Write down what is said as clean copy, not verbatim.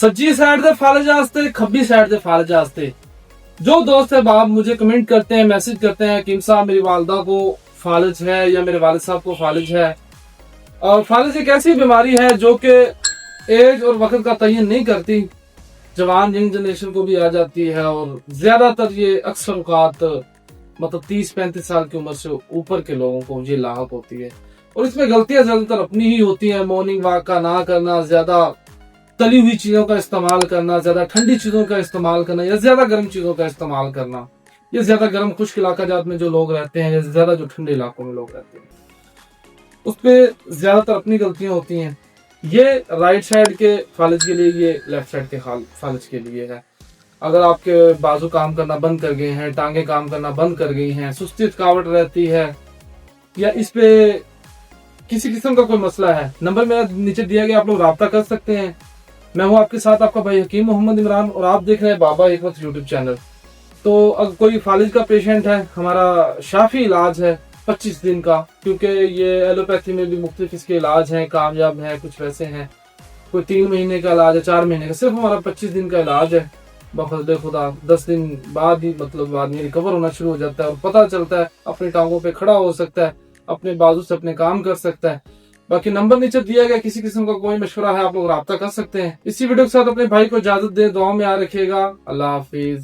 सज्जी side से फालज आस्ते, खब्बी side से फालज आस्ते। जो दोस्त है बाप मुझे कमेंट करते हैं, मैसेज करते हैं कि साहब मेरी वालदा को फालज है या मेरे वालिद साहब को फालज है। और फालज एक ऐसी बीमारी है जो कि एज और वक्त का तयन नहीं करती, जवान यंग जनरेशन को भी आ जाती है। और ज्यादातर ये अक्सर औकात मतलब 30-35 साल की उम्र से ऊपर के लोगों को ये लाहक होती है। और इसमें गलतियां ज्यादातर अपनी ही होती हैं। मॉर्निंग वॉक का ना करना, ज्यादा तली हुई चीजों का इस्तेमाल करना, ज्यादा ठंडी चीजों का इस्तेमाल करना या ज्यादा गर्म चीजों का इस्तेमाल करना। ये ज्यादा गर्म खुश्क इलाका जात में जो लोग रहते हैं या ज्यादा जो ठंडे इलाकों में लोग रहते हैं उसपे ज्यादातर अपनी गलतियां होती हैं। ये राइट साइड के फालिज के लिए, ये लेफ्ट साइड के फालिज के लिए है। अगर आपके बाजू काम करना बंद कर गए हैं, टांगे काम करना बंद कर गई हैं, सुस्ती थकावट रहती है या इस पे किसी किस्म का कोई मसला है, नंबर मेरा नीचे दिया गया, आप लोग राब्ता कर सकते हैं। मैं हूं आपके साथ आपका भाई हकीम मोहम्मद इमरान और आप देख रहे हैं बाबा हिकमत यूट्यूब चैनल। तो अगर कोई फालिज का पेशेंट है, हमारा शाफी इलाज है 25 दिन का, क्योंकि ये एलोपैथी में भी मुख्तलिफ इसके इलाज हैं, कामयाब हैं, कुछ वैसे हैं। कोई 3 महीने का इलाज है, 4 महीने का, सिर्फ हमारा 25 दिन का इलाज है। बफजले खुदा 10 दिन बाद ही मतलब आदमी रिकवर होना शुरू हो जाता है और पता चलता है अपनी टांगों पे खड़ा हो सकता है, अपने बाजू से अपने काम कर सकता है। बाकी नंबर नीचे दिया गया, किसी किस्म का कोई मशवरा है आप लोग राब्ता कर सकते हैं। इसी वीडियो के साथ अपने भाई को इजाजत दे, दुआ में याद रखिएगा। अल्लाह हाफिज।